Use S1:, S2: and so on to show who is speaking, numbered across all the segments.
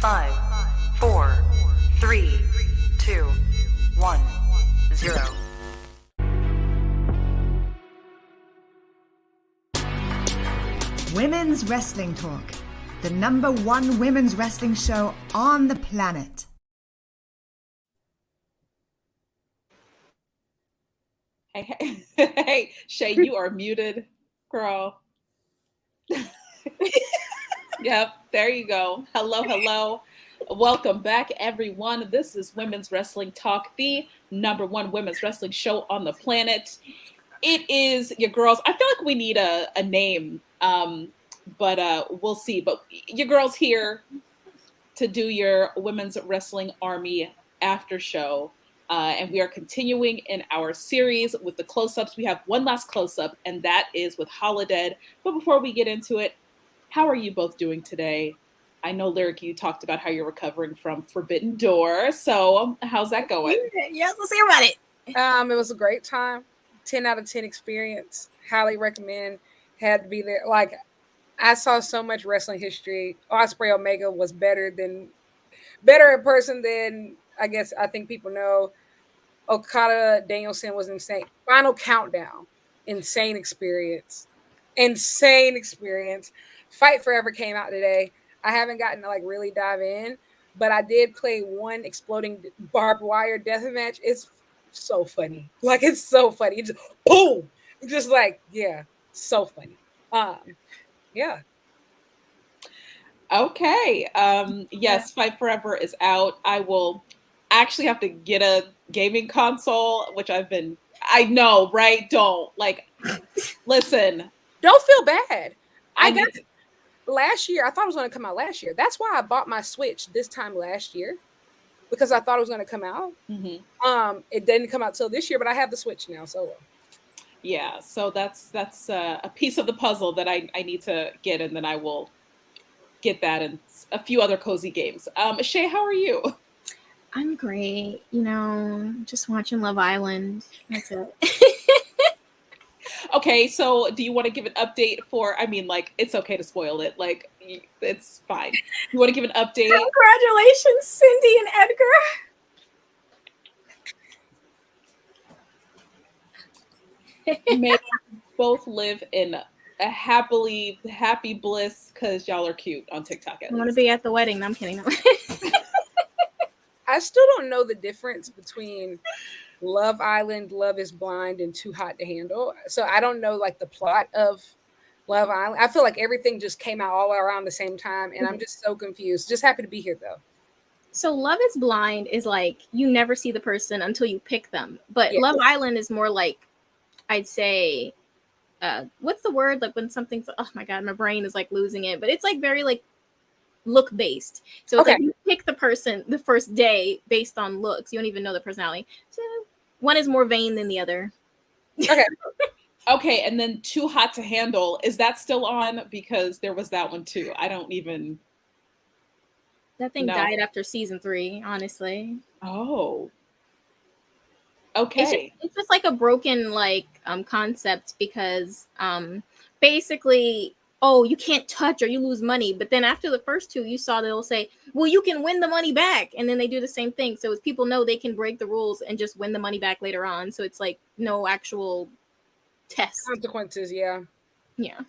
S1: 5, 4, 3, 2, 1, 0.
S2: Women's Wrestling Talk, the #1 women's wrestling show on the planet.
S3: Hey, hey, Shay, you are muted, girl. Yep, there you go. Hello. Welcome back, everyone. This is Women's Wrestling Talk, the #1 women's wrestling show on the planet. It is your girls. I feel like we need a name, but we'll see. But your girls here to do your Women's Wrestling Army after show. And we are continuing in our series with the close-ups. We have one last close-up, and that is with Holidead. But before we get into it, how are you both doing today? I know, Lyric, you talked about how you're recovering from Forbidden Door. So how's that going?
S4: Yes, let's hear about it. It was a great time. 10 out of 10 experience. Highly recommend. Had to be there. Like, I saw so much wrestling history. Osprey Omega was better in person than I think people know. Okada Danielson was insane. Final Countdown, insane experience. Fight Forever came out today. I haven't gotten to really dive in, but I did play one exploding barbed wire deathmatch. It's so funny. It's so funny. It's just boom. Just so funny. Yeah.
S3: Okay. Yes, Fight Forever is out. I will actually have to get a gaming console, which I know, right? Listen.
S4: Don't feel bad. Last year, I thought it was going to come out last year. That's why I bought my Switch this time last year, because I thought it was going to come out.
S3: Mm-hmm.
S4: It didn't come out till this year, but I have the Switch now, so.
S3: Yeah, so that's a piece of the puzzle that I need to get, and then I will get that and a few other cozy games. Shay, how are you?
S5: I'm great. Just watching Love Island. That's it.
S3: Okay, so do you want to give an update it's okay to spoil it. It's fine. You want to give an update?
S4: Congratulations, Cindy and Edgar.
S3: May you both live in a happy bliss, because y'all are cute on TikTok.
S5: I want to be at the wedding. No, I'm kidding.
S4: I still don't know the difference between Love Island, Love is Blind, and Too Hot to Handle. So I don't know the plot of Love Island. I feel like everything just came out all around the same time, and I'm just so confused. Just happy to be here though.
S5: So Love is Blind is you never see the person until you pick them. But yeah. Love Island is more I'd say, what's the word? When something's, oh my God, my brain is losing it. But it's very look based. So it's you pick the person the first day based on looks. You don't even know the personality. So one is more vain than the other.
S4: Okay.
S3: Okay, and then Too Hot to Handle, is that still on? Because there was that one too. I don't even.
S5: That thing died after season 3, honestly.
S3: Oh. Okay.
S5: It's just a broken concept, because basically, you can't touch or you lose money. But then after the first 2, you saw they'll say, well, you can win the money back. And then they do the same thing. So as people know, they can break the rules and just win the money back later on. So it's no actual test.
S4: Consequences, yeah.
S5: Yeah.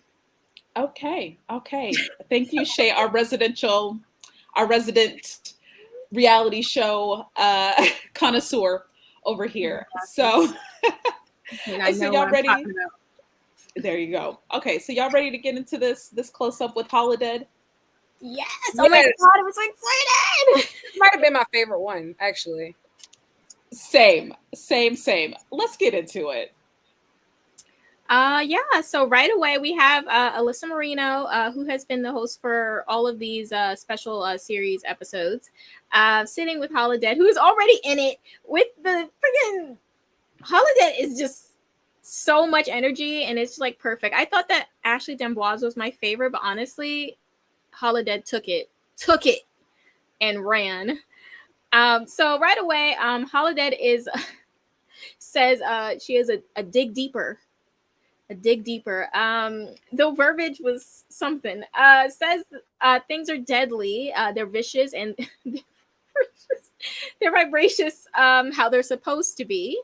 S3: Okay. Thank you, Shay, our resident reality show connoisseur over here. So, so y'all ready? There you go. Okay, so y'all ready to get into this close up with Holidead?
S5: Yes. Oh my God, I was so excited.
S4: Might have been my favorite one, actually.
S3: Same. Let's get into it.
S5: Yeah. So right away we have Alyssa Marino, who has been the host for all of these special series episodes, sitting with Holidead, who is already in it with the freaking. Holidead is just so much energy, and it's perfect. I thought that Ashley D'Amboise was my favorite, but honestly, Holidead took it and ran. So right away, Holidead says she is a dig deeper dig deeper. The verbiage was something. Says things are deadly, they're vicious, and they're vibracious, how they're supposed to be.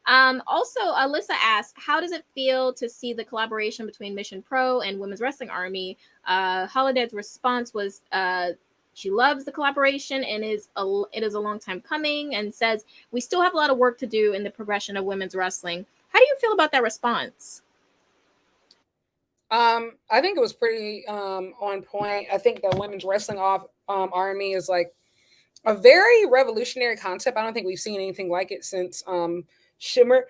S5: Also, Alyssa asked, how does it feel to see the collaboration between Mission Pro and Women's Wrestling Army? Holidead's response was, she loves the collaboration and it is a long time coming, and says, we still have a lot of work to do in the progression of women's wrestling. How do you feel about that response?
S4: I think it was pretty on point. I think the women's wrestling army is like a very revolutionary concept. I don't think we've seen anything like it since Shimmer.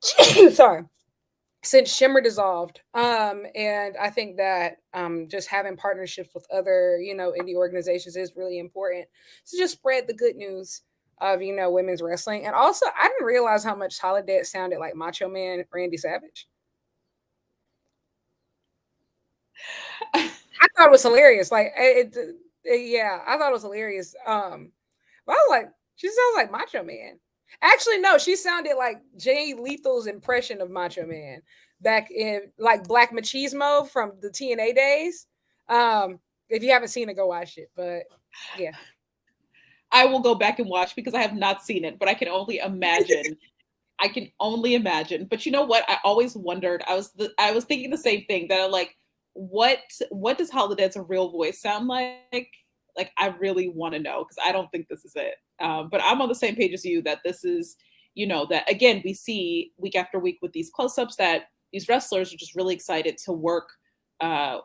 S4: Sorry, since Shimmer dissolved. And I think that just having partnerships with other, indie organizations is really important to just spread the good news of, women's wrestling. And also, I didn't realize how much Holidead sounded like Macho Man Randy Savage. I thought it was hilarious. Like, yeah, I thought it was hilarious. But I was like, she sounds like Macho Man. Actually, no, she sounded like Jay Lethal's impression of Macho Man back in like Black Machismo from the TNA days. If you haven't seen it, go watch it. But yeah,
S3: I will go back and watch because I have not seen it, but I can only imagine. I can only imagine. But you know what? I always wondered. I was thinking the same thing, that I'm like, what does Holidead's real voice sound like? Like, I really want to know, because I don't think this is it. But I'm on the same page as you, that this is, that again, we see week after week with these close-ups that these wrestlers are just really excited to work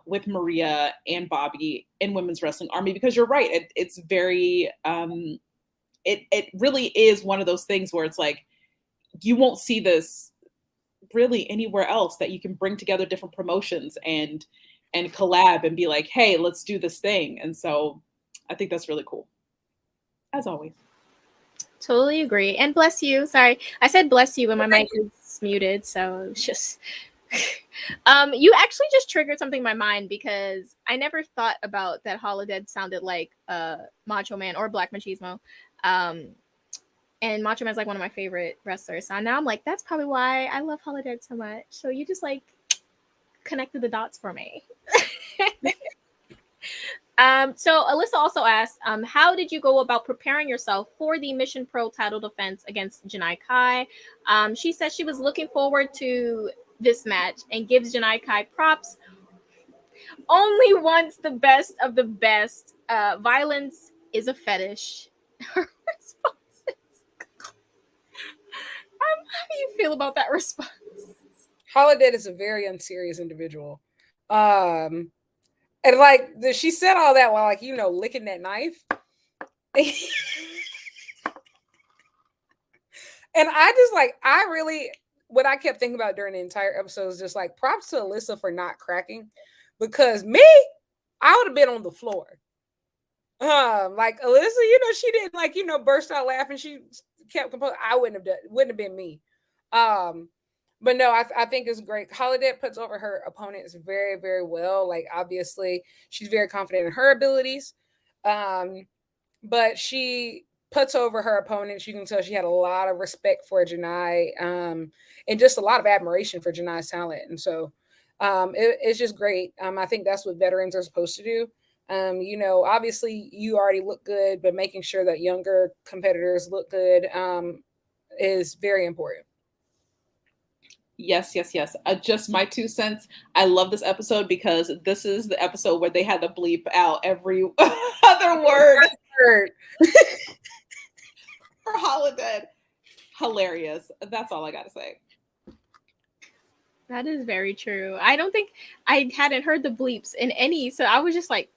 S3: with Maria and Bobby in Women's Wrestling Army, because you're right. It's very, it really is one of those things where it's like, you won't see this really anywhere else, that you can bring together different promotions and collab and be like, hey, let's do this thing. And so I think that's really cool, as always.
S5: Totally agree. And bless you. Sorry, I said bless you, but my mic is muted, so it's just you actually just triggered something in my mind, because I never thought about that Holidead sounded like Macho Man or Black Machismo. And Macho Man's like one of my favorite wrestlers. So now I'm like, that's probably why I love Holidead so much. So you just like connected the dots for me. So Alyssa also asked, how did you go about preparing yourself for the Mission Pro title defense against Janai Kai? She says she was looking forward to this match and gives Janai Kai props. Only wants the best of the best. Violence is a fetish. Her response is... how do you feel about that response?
S4: Holidead is a very unserious individual. And like she said all that while like, licking that knife. And I just like, what I kept thinking about during the entire episode is just like, props to Alyssa for not cracking, because me, I would have been on the floor. Like Alyssa, she didn't like, burst out laughing. She kept composed. Wouldn't have been me. But no, I think it's great. Holidead puts over her opponents very, very well. Like, obviously, she's very confident in her abilities. But she puts over her opponents. You can tell she had a lot of respect for Janai, and just a lot of admiration for Janai's talent. And so it's just great. I think that's what veterans are supposed to do. Obviously, you already look good, but making sure that younger competitors look good is very important.
S3: Yes. Just my 2 cents. I love this episode because this is the episode where they had to bleep out every other word for Holidead. Hilarious. That's all I got to say.
S5: That is very true. I don't think I hadn't heard the bleeps in any, so I was just like,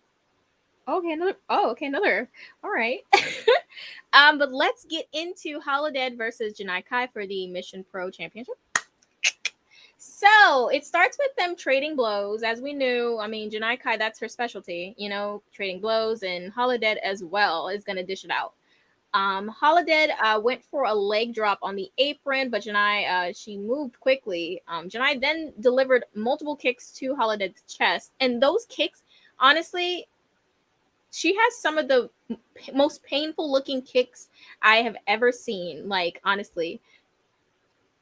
S5: okay, another. All right. But let's get into Holidead versus Janai Kai for the Mission Pro Championship. So it starts with them trading blows. As we knew, I mean, Janai Kai, that's her specialty, trading blows, and Holidead as well is going to dish it out. Holidead went for a leg drop on the apron, but Janai, she moved quickly. Janai then delivered multiple kicks to Holidead's chest, and those kicks, honestly, she has some of the most painful looking kicks I have ever seen. Like, honestly,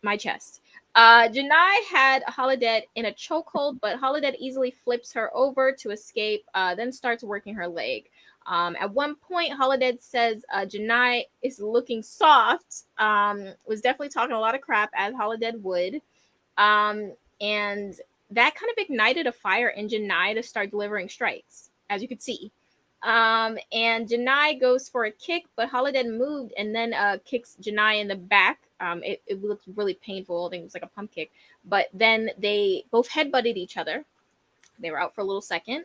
S5: my chest. Janai had Holidead in a chokehold, but Holidead easily flips her over to escape, then starts working her leg. At one point, Holidead says Janai is looking soft, was definitely talking a lot of crap, as Holidead would. And that kind of ignited a fire in Janai to start delivering strikes, as you could see. And Janai goes for a kick, but Holidead moved and then kicks Janai in the back. It looked really painful. I think it was like a pump kick. But then they both headbutted each other. They were out for a little second.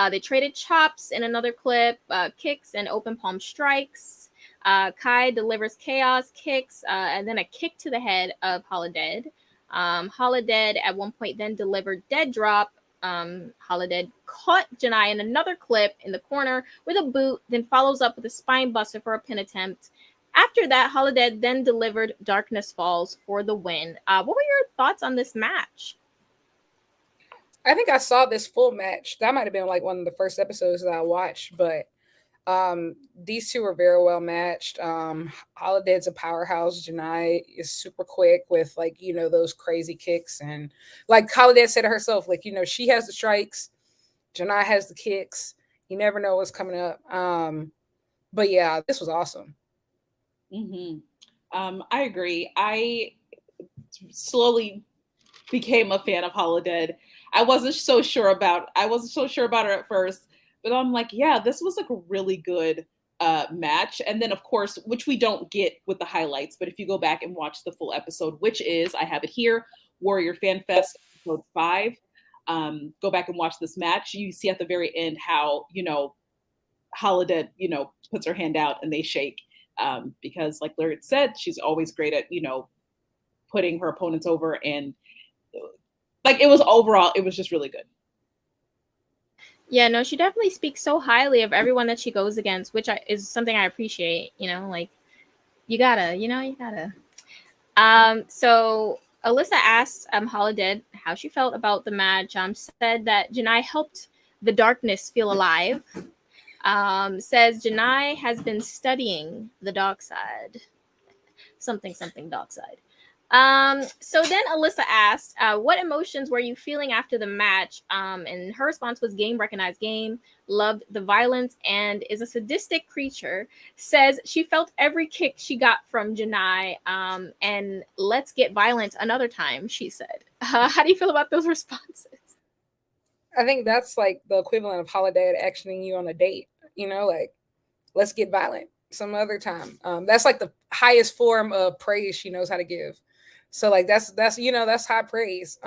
S5: They traded chops in another clip, kicks and open palm strikes. Kai delivers chaos kicks and then a kick to the head of Holidead. Holidead at one point then delivered dead drop. Holidead caught Janai in another clip in the corner with a boot, then follows up with a spine buster for a pin attempt. After that, Holidead then delivered Darkness Falls for the win. What were your thoughts on this match?
S4: I think I saw this full match. That might have been like one of the first episodes that I watched, but these two were very well matched. Holidead's a powerhouse. Janai is super quick with like, you know, those crazy kicks. And like Holidead said herself, like, you know, she has the strikes. Janai has the kicks. You never know what's coming up. But yeah, this was awesome.
S3: I agree. I slowly became a fan of Holidead. I wasn't so sure about her at first, but I'm like, yeah, this was like a really good match. And then of course, which we don't get with the highlights, but if you go back and watch the full episode, which is, I have it here, Warrior Fan Fest episode 5. Go back and watch this match. You see at the very end how, you know, Holidead, you know, puts her hand out and they shake. Because like Lyric said, she's always great at, you know, putting her opponents over, and like it was just really good.
S5: Yeah, no, she definitely speaks so highly of everyone that she goes against, which is something I appreciate. You know, like you gotta. So Alyssa asked Holidead how she felt about the match. Said that Janai helped the darkness feel alive. Says Janai has been studying the dark side. Something dark side. So then Alyssa asked, what emotions were you feeling after the match? And her response was game, recognized game, loved the violence, and is a sadistic creature. Says she felt every kick she got from Janai, and let's get violent another time, she said. How do you feel about those responses?
S4: I think that's like the equivalent of Holidead actioning you on a date, you know, like, let's get violent some other time. That's like the highest form of praise she knows how to give. So like that's you know, that's high praise.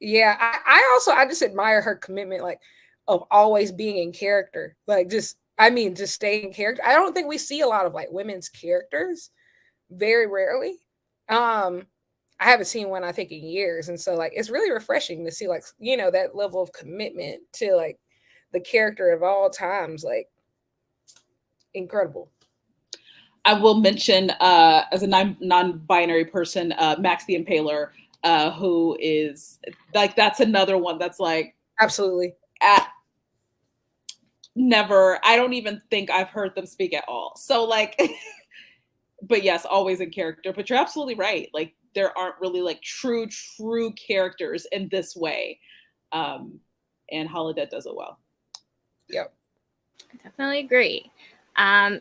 S4: Yeah, I just admire her commitment, like, of always being in character. Like just staying in character. I don't think we see a lot of like women's characters, very rarely. I haven't seen one, I think, in years. And so like it's really refreshing to see, like, you know, that level of commitment to like the character of all times. Like, incredible.
S3: I will mention as a non-binary person, Max the Impaler, who is like, that's another one that's like,
S4: absolutely.
S3: Never, I don't even think I've heard them speak at all. So like, but yes, always in character. But you're absolutely right. Like there aren't really like true characters in this way. And Holidead does it well.
S4: Yep.
S5: I definitely agree.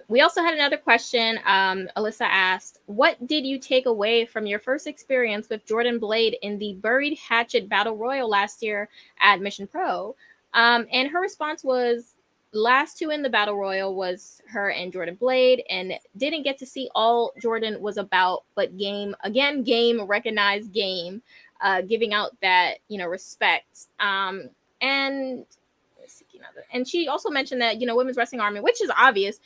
S5: We also had another question. Alyssa asked, what did you take away from your first experience with Jordan Blade in the Buried Hatchet Battle Royal last year at Mission Pro? And her response was, last two in the Battle Royal was her and Jordan Blade, and didn't get to see all Jordan was about, but game, recognized game, giving out that, you know, respect. And she also mentioned that, you know, Women's Wrestling Army, which is obvious,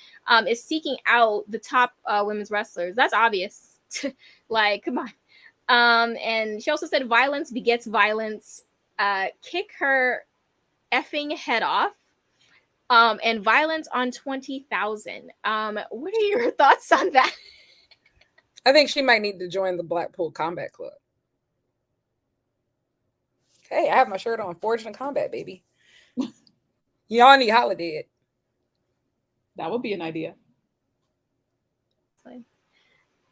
S5: is seeking out the top women's wrestlers. That's obvious. Like, come on. And she also said violence begets violence. Kick her effing head off. And violence on 20,000. What are your thoughts on that?
S4: I think she might need to join the Blackpool Combat Club. Hey, I have my shirt on. Forged in Combat, baby. Y'all need Holidead.
S3: That would be an idea.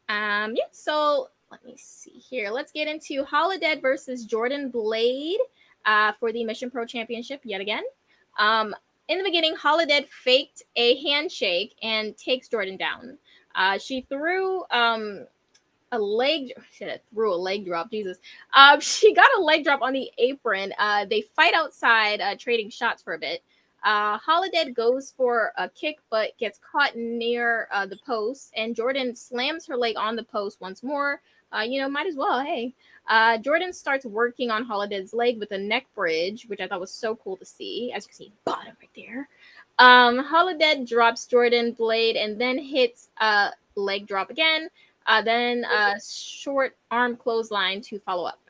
S5: Yeah, so let me see here. Let's get into Holidead versus Jordan Blade for the Mission Pro Championship yet again. In the beginning, Holidead faked a handshake and takes Jordan down. She threw a leg. Shit, threw a leg drop. Jesus. She got a leg drop on the apron. They fight outside, trading shots for a bit. Holidead goes for a kick, but gets caught near the post, and Jordan slams her leg on the post once more. Might as well. Hey. Jordan starts working on Holidead's leg with a neck bridge, which I thought was so cool to see. As you can see, bottom right there. Holidead drops Jordan Blade and then hits a leg drop again. Then a short arm clothesline to follow up.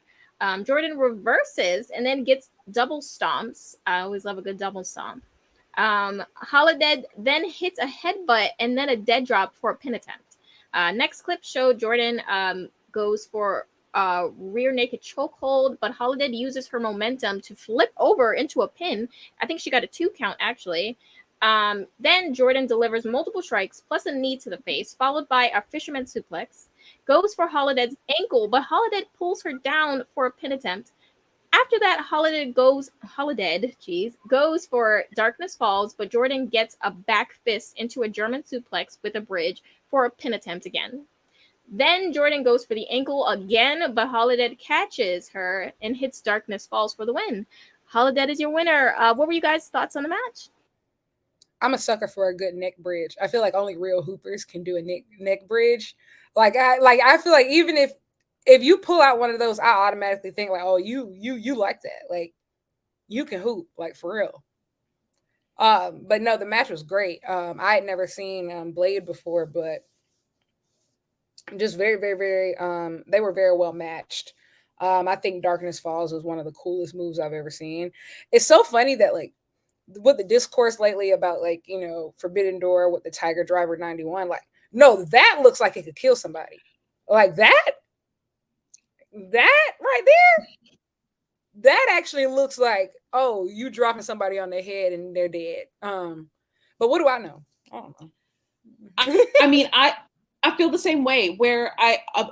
S5: Jordan reverses and then gets double stomps. I always love a good double stomp. Holidead then hits a headbutt and then a dead drop for a pin attempt. Next clip showed Jordan goes for a rear naked chokehold, but Holidead uses her momentum to flip over into a pin. I think she got a 2 count actually. Then Jordan delivers multiple strikes plus a knee to the face, followed by a fisherman suplex. Goes for Holidead's ankle, but Holidead pulls her down for a pin attempt. After that, Holidead goes for Darkness Falls, but Jordan gets a back fist into a German suplex with a bridge for a pin attempt again. Then Jordan goes for the ankle again, but Holidead catches her and hits Darkness Falls for the win. Holidead is your winner. What were you guys' thoughts on the match?
S4: I'm a sucker for a good neck bridge. I feel like only real hoopers can do a neck bridge. I feel like even if you pull out one of those, I automatically think like, oh, you like that. Like you can hoop, like for real. But no, the match was great. I had never seen Blade before, but just very, very, very they were very well matched. I think Darkness Falls was one of the coolest moves I've ever seen. It's so funny that like with the discourse lately about like, Forbidden Door with the Tiger Driver 91, like, no, that looks like it could kill somebody. Like that right there, that actually looks like, oh, you dropping somebody on their head and they're dead. But what do I know? I don't know.
S3: I mean, I feel the same way where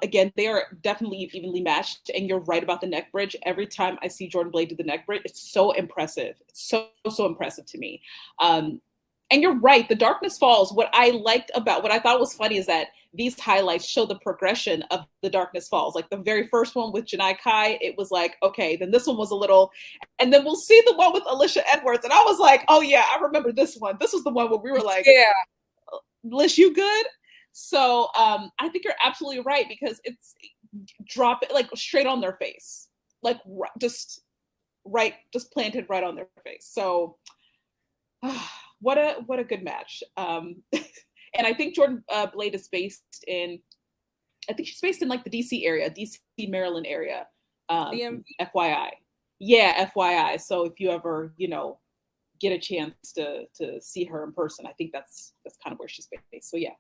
S3: again, they are definitely evenly matched, and you're right about the neck bridge. Every time I see Jordan Blade do the neck bridge, it's so impressive. It's so impressive to me. And you're right, the Darkness Falls, what I thought was funny is that these highlights show the progression of the Darkness Falls. Like the very first one with Janai Kai, it was like, okay, then this one was a little, and then we'll see the one with Alisha Edwards. And I was like, oh yeah, I remember this one. This was the one where we were like, yeah, Lish, you good? So I think you're absolutely right, because it's drop it like straight on their face, like just planted right on their face. So what a good match. And I think Jordan Blade is based in, I think she's based in like the DC area, DC Maryland area. FYI. Yeah, FYI. So if you ever, get a chance to see her in person, I think that's kind of where she's based. So yeah.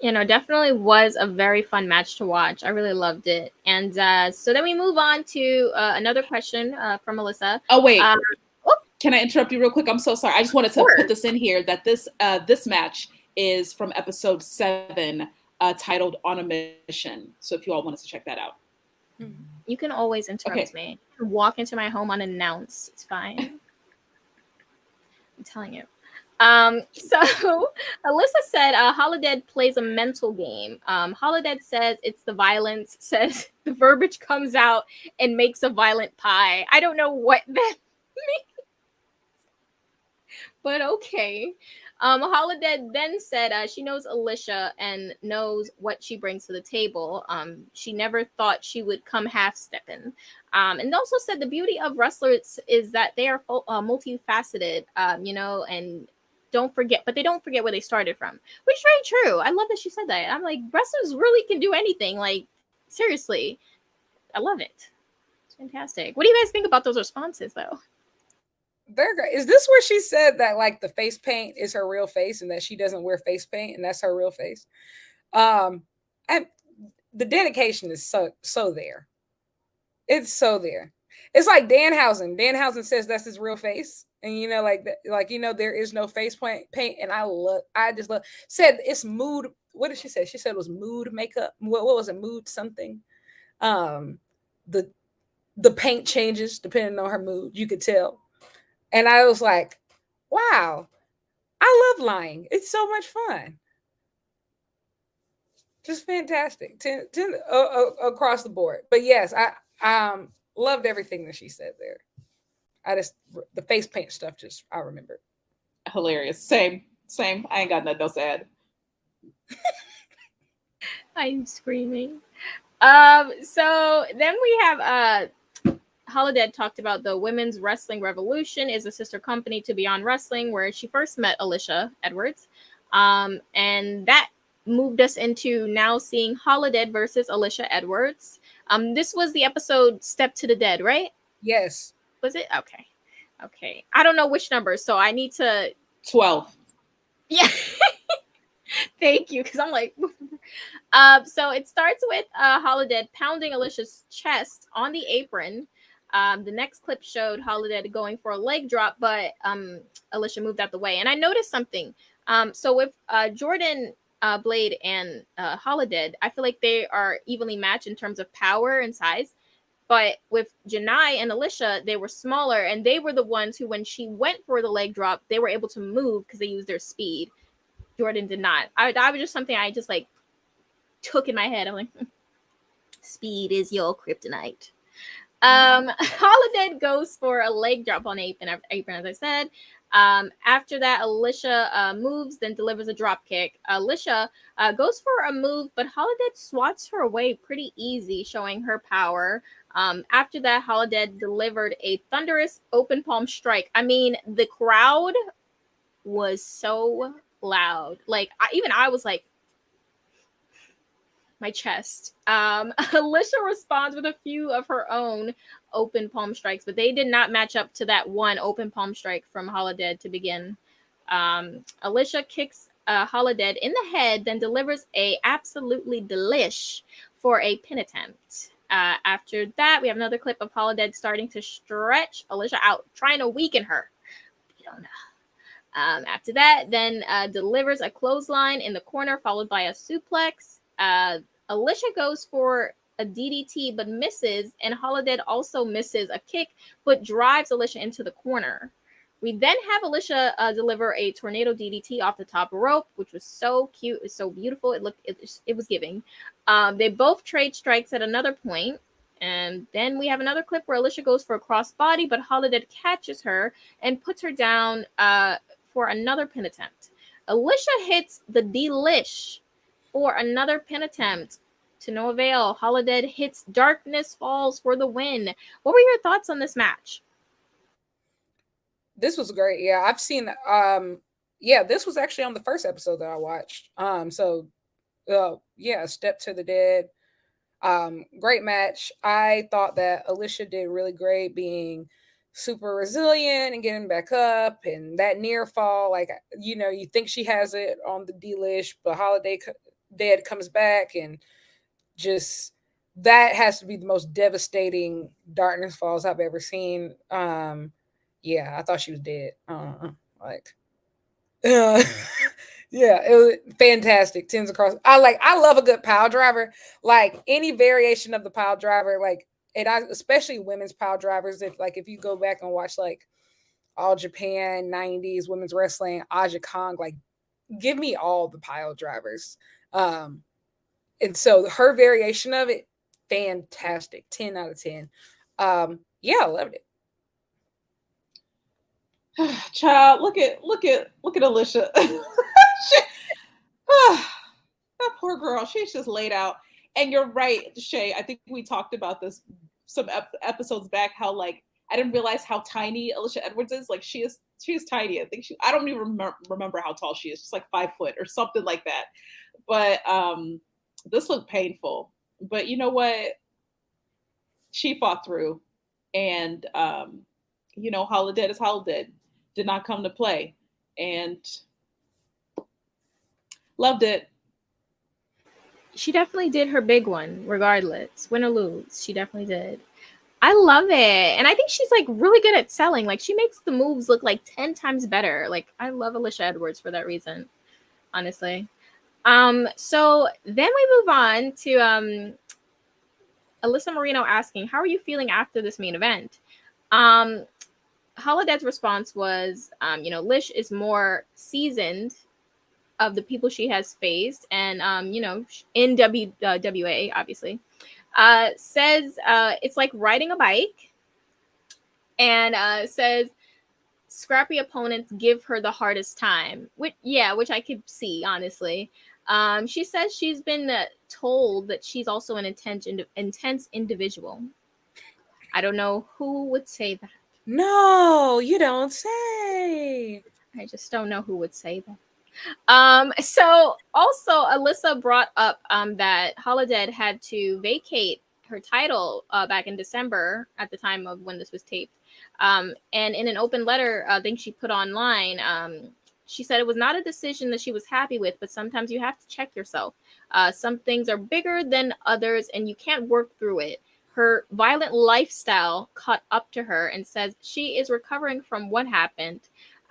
S5: Definitely was a very fun match to watch. I really loved it. And so then we move on to another question from Alyssa.
S3: Oh, wait. Can I interrupt you real quick? I'm so sorry. I just wanted to put this in here that this match is from episode 7, titled On a Mission. So if you all want us to check that out.
S5: You can always interrupt me. You can walk into my home unannounced. It's fine. I'm telling you. So Alyssa said Holidead plays a mental game. Holidead says it's the violence, says the verbiage comes out and makes a violent pie. I don't know what that means, but okay. Holidead then said she knows Alisha and knows what she brings to the table. She never thought she would come half-stepping. And also said the beauty of wrestlers is that they are multifaceted, and they don't forget where they started from, which is very true. I love that she said that. I'm like, wrestlers really can do anything. Like, seriously, I love it. It's fantastic. What do you guys think about those responses, though?
S4: They're great. Is this where she said that like the face paint is her real face and that she doesn't wear face paint and that's her real face? And the dedication is so there. It's so there. It's like Danhausen. Danhausen says that's his real face. And there is no face paint. And I just love said it's mood what did she say? She said it was mood makeup. What was it? Mood something. The paint changes depending on her mood. You could tell. And I was like, wow, I love lying. It's so much fun. Just fantastic. 10 across the board. But yes, I loved everything that she said there. I just, the face paint stuff, just, I remember.
S3: Hilarious. Same. I ain't got nothing else to add.
S5: I'm screaming. So then we have Holidead talked about the Women's Wrestling Revolution is a sister company to Beyond Wrestling, where she first met Alisha Edwards. And that moved us into now seeing Holidead versus Alisha Edwards. This was the episode Step to the Dead, right?
S4: Yes.
S5: Was it? Okay. I don't know which number, so I need to
S3: 12.
S5: Yeah. Thank you, because I'm like so it starts with Holidead pounding Alicia's chest on the apron. The next clip showed Holidead going for a leg drop, but Alisha moved out the way. And I noticed something. So with Jordan Blade and Holidead, I feel like they are evenly matched in terms of power and size. But with Janai and Alisha, they were smaller, and they were the ones who, when she went for the leg drop, they were able to move because they used their speed. Jordan did not. That was just something I just like took in my head. I'm like, speed is your kryptonite. Holidead goes for a leg drop on apron, as I said. After that, Alisha moves, then delivers a drop kick. Alisha goes for a move, but Holidead swats her away pretty easy, showing her power. After that, Holidead delivered a thunderous open palm strike. I mean, the crowd was so loud. Like, I was like, my chest. Alisha responds with a few of her own open palm strikes, but they did not match up to that one open palm strike from Holidead to begin. Alisha kicks Holidead in the head, then delivers a absolutely delish for a pin attempt. After that, we have another clip of Holidead starting to stretch Alisha out, trying to weaken her. We don't know. After that, then delivers a clothesline in the corner, followed by a suplex. Alisha goes for a DDT, but misses, and Holidead also misses a kick, but drives Alisha into the corner. We then have Alisha deliver a tornado DDT off the top rope, which was so cute. It was so beautiful. It was giving. They both trade strikes at another point. And then we have another clip where Alisha goes for a crossbody, but Holidead catches her and puts her down for another pin attempt. Alisha hits the delish for another pin attempt. To no avail. Holidead hits Darkness Falls for the win. What were your thoughts on this match?
S4: This was great. Yeah, I've seen this was actually on the first episode that I watched. Step to the Dead. Great match. I thought that Alisha did really great, being super resilient and getting back up, and that near fall, like, you think she has it on the delish, but Holidead comes back, and just that has to be the most devastating Darkness Falls I've ever seen. I thought she was dead. Yeah, it was fantastic. Tens across. I love a good pile driver. Like, any variation of the pile driver, like, and especially women's pile drivers. If you go back and watch like All Japan 90s women's wrestling, Aja Kong, like, give me all the pile drivers. And so her variation of it, fantastic. 10 out of 10. I loved it.
S3: Child, look at Alisha. That poor girl. She's just laid out. And you're right, Shay. I think we talked about this some episodes back. How, like, I didn't realize how tiny Alisha Edwards is. Like, she is tiny. I don't even remember how tall she is. Just like 5 foot or something like that. But this looked painful. But you know what? She fought through, and Holidead is Holidead. Did not come to play, and loved it.
S5: She definitely did her big one, regardless, win or lose. She definitely did. I love it, and I think she's like really good at selling. Like, she makes the moves look like 10 times better. Like, I love Alisha Edwards for that reason, honestly. So then we move on to Alyssa Marino asking, how are you feeling after this main event? Holidead's response was, Lish is more seasoned of the people she has faced, and in WWA, obviously, says it's like riding a bike, and says scrappy opponents give her the hardest time. Which I could see, honestly. She says she's been told that she's also an intense individual. I don't know who would say that.
S4: No, you don't say.
S5: I just don't know who would say that. So also Alyssa brought up that Holidead had to vacate her title back in December at the time of when this was taped. And in an open letter, I think she put online, she said it was not a decision that she was happy with, but sometimes you have to check yourself. Some things are bigger than others, and you can't work through it. Her violent lifestyle caught up to her, and says she is recovering from what happened.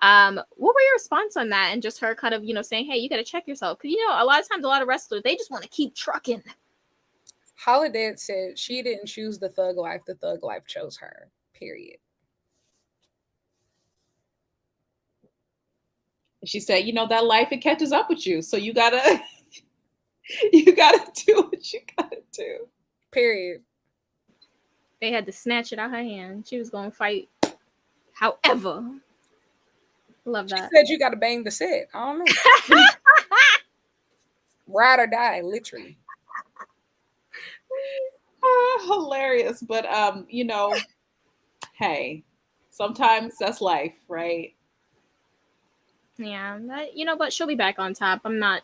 S5: What were your response on that? And just her kind of, saying, hey, you got to check yourself. Because, a lot of times, a lot of wrestlers, they just want to keep trucking.
S4: Holidead said she didn't choose the thug life. The thug life chose her, period.
S3: She said, that life, it catches up with you. So you gotta, you gotta do what you gotta do.
S4: Period.
S5: They had to snatch it out her hand. She was going to fight. However, love that.
S4: She said you got to bang the set. I don't know. Ride or die, literally.
S3: Hilarious. But, hey, sometimes that's life, right?
S5: Yeah, but she'll be back on top. I'm not.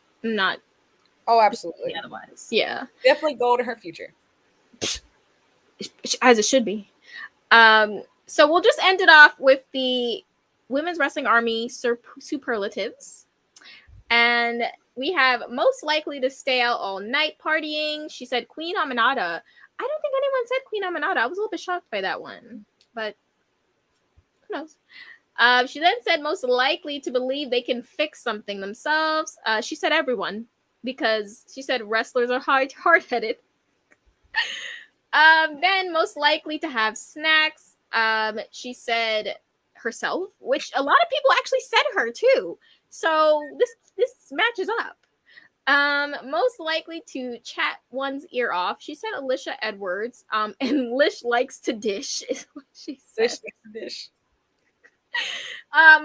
S4: Oh, absolutely.
S5: Otherwise, yeah.
S4: Definitely go to her future.
S5: As it should be. So we'll just end it off with the Women's Wrestling Army superlatives. And we have most likely to stay out all night partying. She said Queen Aminata. I don't think anyone said Queen Aminata. I was a little bit shocked by that one. But who knows? She then said most likely to believe they can fix something themselves. She said everyone, because she said wrestlers are hard-headed. Then most likely to have snacks. She said herself, which a lot of people actually said her too. So this matches up. Most likely to chat one's ear off. She said Alisha Edwards. And Lish likes to dish, is what she said.
S4: Lish likes to dish.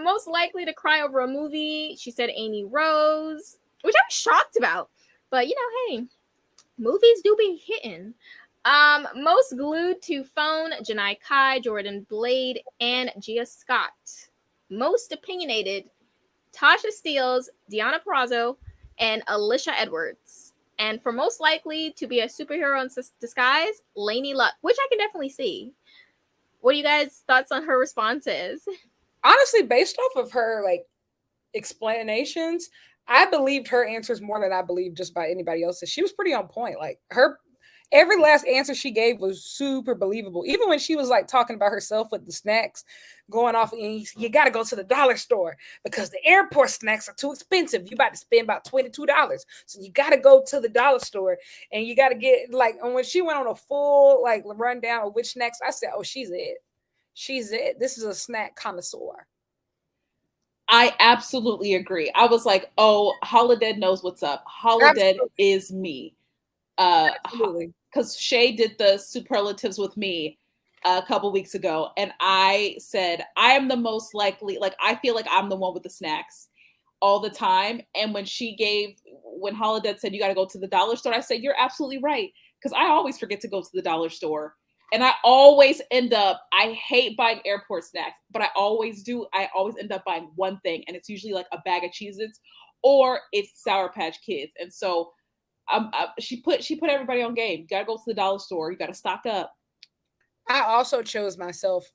S5: Most likely to cry over a movie. She said Amy Rose, which I'm shocked about. But hey, movies do be hitting. Most glued to phone, Janai Kai, Jordan Blade, and Gia Scott. Most opinionated, Tasha Steeles, Deonna Purrazzo, and Alisha Edwards. And for most likely to be a superhero in disguise, Lainey Luck, which I can definitely see. What are you guys' thoughts on her responses?
S4: Honestly, based off of her explanations, I believed her answers more than I believed just by anybody else's. She was pretty on point. Every last answer she gave was super believable. Even when she was talking about herself with the snacks, going off, and you got to go to the dollar store because the airport snacks are too expensive. You about to spend about $22. So you got to go to the dollar store and you got to get and when she went on a full rundown of which snacks, I said, oh, she's it. She's it. This is a snack connoisseur.
S3: I absolutely agree. I was like, oh, Holidead knows what's up. Holidead is me. Because Shay did the superlatives with me a couple weeks ago, and I said I am the most likely, I feel like I'm the one with the snacks all the time. And when Holidead said you got to go to the dollar store, I said you're absolutely right, because I always forget to go to the dollar store, and I always end up, I hate buying airport snacks, but I always do. I always end up buying one thing, and it's usually a bag of Cheez-Its or it's Sour Patch Kids. And so she put everybody on game. You gotta go to the dollar store. You gotta stock up.
S4: I also chose myself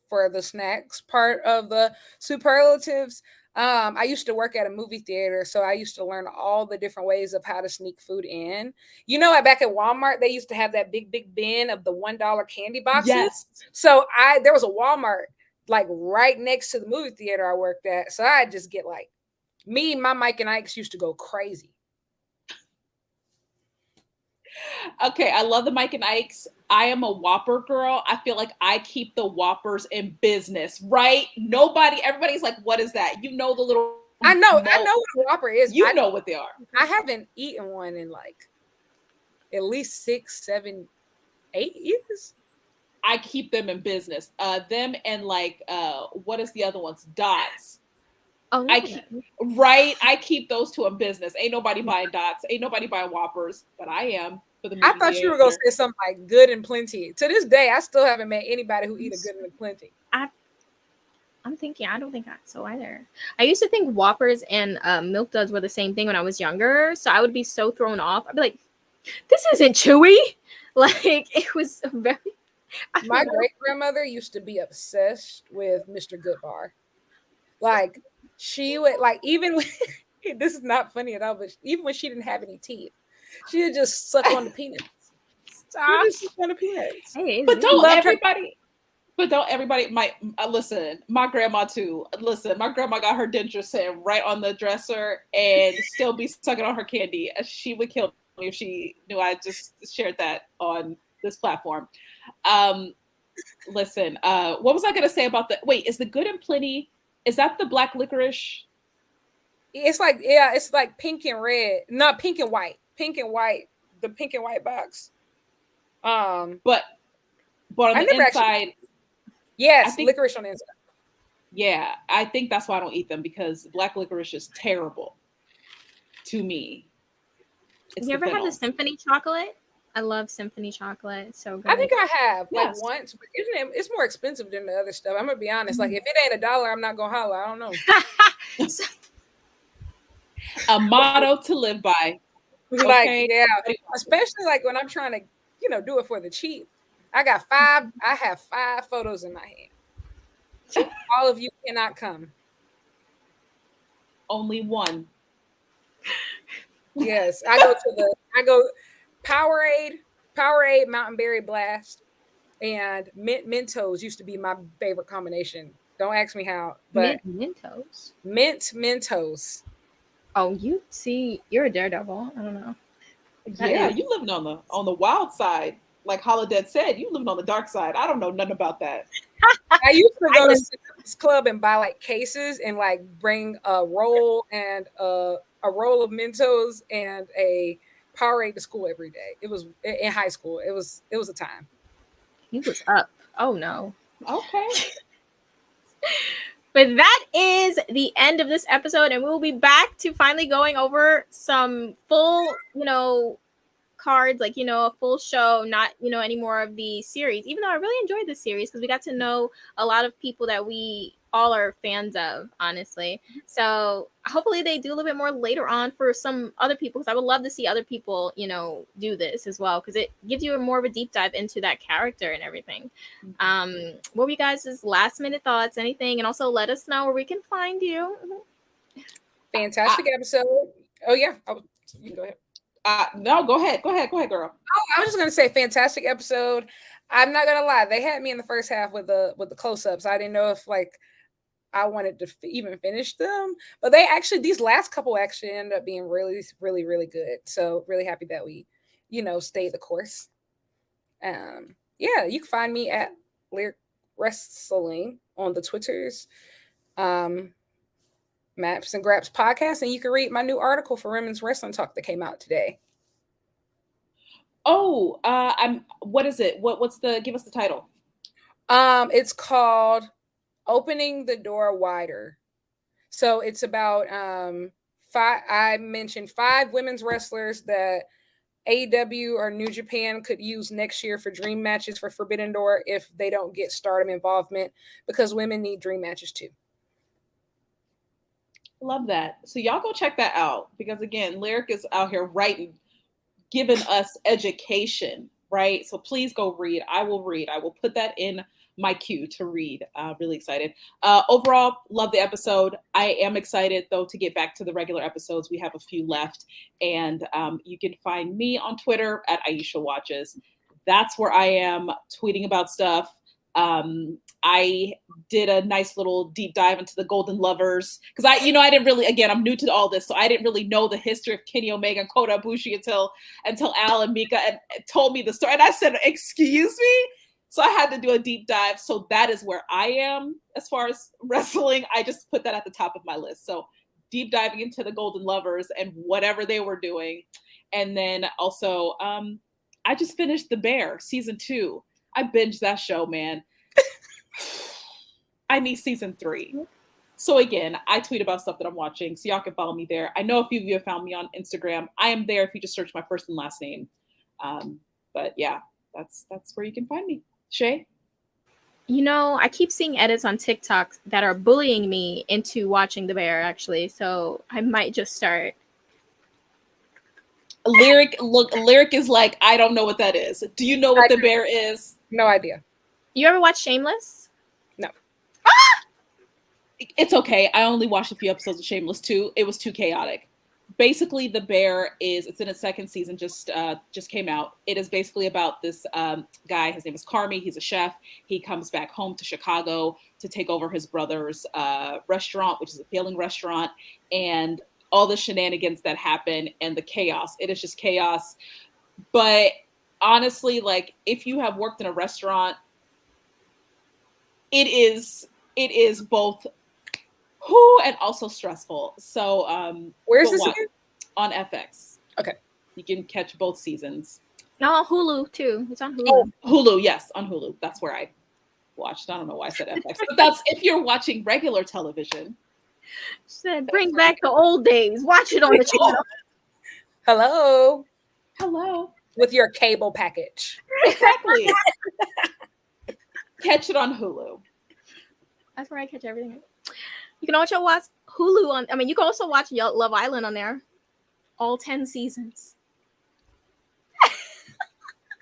S4: for the snacks part of the superlatives. I used to work at a movie theater, so I used to learn all the different ways of how to sneak food in. Back at Walmart, they used to have that big bin of the $1 candy boxes.
S3: Yes.
S4: So there was a Walmart right next to the movie theater I worked at. So I just get me and my Mike and Ike's used to go crazy.
S3: Okay, I love the Mike and Ikes. I am a Whopper girl. I feel like I keep the Whoppers in business, right? Everybody's like, what is that? You know the little
S4: I know what a Whopper is.
S3: You know what they are.
S4: I haven't eaten one in like at least 6, 7, 8 years.
S3: I keep them in business. Them and like what is the other ones? Dots.
S5: Oh,
S3: I keep those two in business. Ain't nobody buying Dots. Ain't nobody buying Whoppers, but I am for the movie.
S4: I thought you were gonna say something like Good and Plenty. To this day, I still haven't met anybody who eat a Good and Plenty.
S5: I'm thinking, I don't think so either. I used to think Whoppers and Milk Duds were the same thing when I was younger, so I would be so thrown off. I'd be like, this isn't chewy. Like, it was very...
S4: My great-grandmother used to be obsessed with Mr. Goodbar. Like, she would, like, even when, this is not funny at all, but even when she didn't have any teeth, she would just suck on the peanuts.
S5: Stop.
S4: Just suck on the peanuts.
S5: Hey,
S3: but don't everybody... But don't everybody listen, my grandma too. Listen, my grandma got her dentures sitting right on the dresser and still be sucking on her candy. She would kill me if she knew I just shared that on this platform. Listen, what was I going to say about is the Good and Plenty, is that the black licorice?
S4: It's like pink and red. Not pink and white. Pink and white. The pink and white box.
S3: But on the inside...
S4: Yes, licorice on the inside.
S3: Yeah, I think that's why I don't eat them, because black licorice is terrible to me.
S5: You ever had the symphony chocolate? I love symphony chocolate. It's so good.
S4: I think I have like once, but isn't it? It's more expensive than the other stuff. I'm gonna be honest. Like if it ain't $1, I'm not gonna holler. I don't know.
S3: A motto to live by.
S4: Okay? Like especially like when I'm trying to, do it for the cheap. I have 5 photos in my hand. All of you cannot come.
S3: Only one.
S4: Yes, I go Powerade, Mountain Berry Blast, and mint Mentos used to be my favorite combination. Don't ask me how, but
S5: Mentos.
S4: Mint Mentos.
S5: Oh, you're a daredevil. I don't know.
S3: Yeah, you living on the wild side. Like Holidead said, you living on the dark side. I don't know nothing about that.
S4: I used to go to Sam's Club and buy like cases and like bring a roll and a roll of Mentos and a Powerade to school every day. It was in high school. It was a time.
S5: He was up. Oh no.
S3: Okay.
S5: But that is the end of this episode, and we will be back to finally going over some full, cards, like a full show, not any more of the series, even though I really enjoyed this series because we got to know a lot of people that we all are fans of, honestly. So hopefully they do a little bit more later on for some other people, because I would love to see other people do this as well, because it gives you more of a deep dive into that character and everything. What were you guys' last minute thoughts, anything? And also let us know where we can find you.
S4: Fantastic episode. Oh yeah, you can go ahead.
S3: No, go ahead, girl.
S4: Oh, I was just gonna say, fantastic episode. I'm not gonna lie, they had me in the first half with the close-ups. I didn't know if like I wanted to even finish them, but these last couple actually ended up being really, really, really good. So really happy that we, stayed the course. Yeah, you can find me at Lyric Wrestling on the Twitters, Maps and Graps podcast, and you can read my new article for Women's Wrestling Talk that came out today.
S3: Oh, what is it? Give us the title.
S4: It's called Opening the Door Wider. So it's about I mentioned 5 women's wrestlers that AEW or New Japan could use next year for dream matches for Forbidden Door if they don't get Stardom involvement, because women need dream matches too.
S3: Love that. So y'all go check that out, because again, Lyric is out here writing, giving us education, right? So please go read. I will read. I will put that in my queue to read. Really excited. Overall, love the episode. I am excited though to get back to the regular episodes. We have a few left, and you can find me on Twitter at Aisha Watches. That's where I am tweeting about stuff. I did a nice little deep dive into the Golden Lovers because I didn't really, again, I'm new to all this, so I didn't really know the history of Kenny Omega and Kota Ibushi until Al and Mika told me the story, and I said, "Excuse me." So I had to do a deep dive. So that is where I am as far as wrestling. I just put that at the top of my list. So deep diving into the Golden Lovers and whatever they were doing, and then also I just finished The Bear season 2. I binged that show, man. I need season 3. So again, I tweet about stuff that I'm watching, so y'all can follow me there. I know a few of you have found me on Instagram. I am there if you just search my first and last name. But yeah, that's where you can find me. Shay?
S5: I keep seeing edits on TikTok that are bullying me into watching The Bear, actually. So I might just start.
S3: Lyric is like, I don't know what that is. Do you know what The Bear is?
S4: No idea.
S5: You ever watch Shameless?
S4: No.
S3: It's okay. I only watched a few episodes of Shameless too. It was too chaotic. Basically, The Bear it's in its second season, just came out. It is basically about this guy. His name is Carmi. He's a chef. He comes back home to Chicago to take over his brother's restaurant, which is a failing restaurant, and all the shenanigans that happen and the chaos. It is just chaos. But honestly, like, if you have worked in a restaurant, it is both and also stressful. So
S4: where's this again?
S3: On FX.
S4: Okay.
S3: You can catch both seasons.
S5: No, on Hulu too. It's on Hulu.
S3: Oh, Hulu, yes, on Hulu. That's where I watched. I don't know why I said FX. But that's if you're watching regular television.
S5: Said bring back the old days. Watch it on the channel.
S4: Hello. With your cable package.
S3: Exactly. Catch it on Hulu.
S5: That's where I catch everything. You can also watch Hulu on. I mean, you can also watch Love Island on there. All 10 seasons.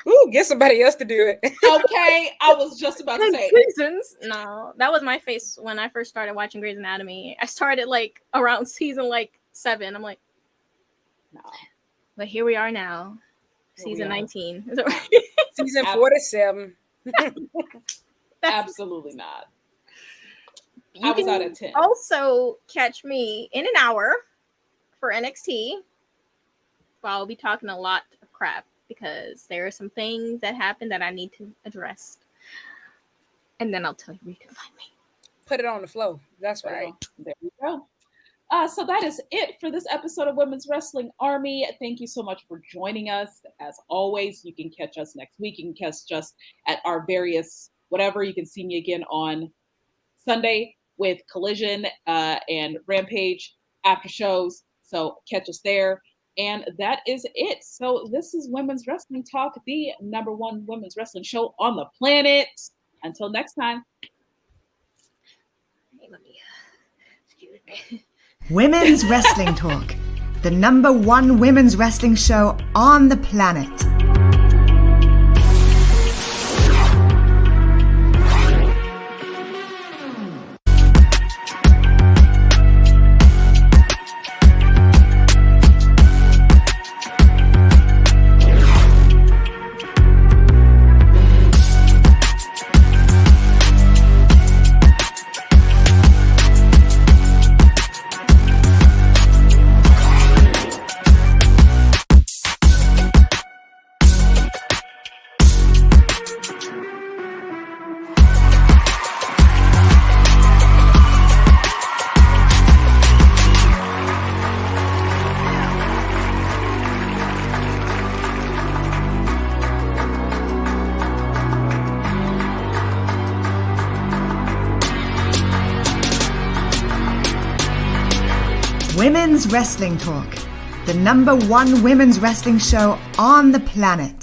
S4: Ooh, get somebody else to do it.
S3: Okay, I was just about to say
S5: seasons. No, that was my face when I first started watching Grey's Anatomy. I started like around season 7. I'm like, no. But here we are now, season 19.
S4: Season 4 to 7.
S3: Absolutely not. I was out at 10.
S5: Also catch me in an hour for NXT. Well, I'll be talking a lot of crap because there are some things that happen that I need to address. And then I'll tell you where you can find me.
S4: Put it on the flow. That's right.
S3: There we go. So that is it for this episode of Women's Wrestling Army. Thank you so much for joining us. As always, you can catch us next week. You can catch us at our various whatever. You can see me again on Sunday with Collision and Rampage after shows. So catch us there. And that is it. So this is Women's Wrestling Talk, the #1 women's wrestling show on the planet. Until next time.
S2: Women's Wrestling Talk, the #1 women's wrestling show on the planet. Women's Wrestling Talk, the #1 women's wrestling show on the planet.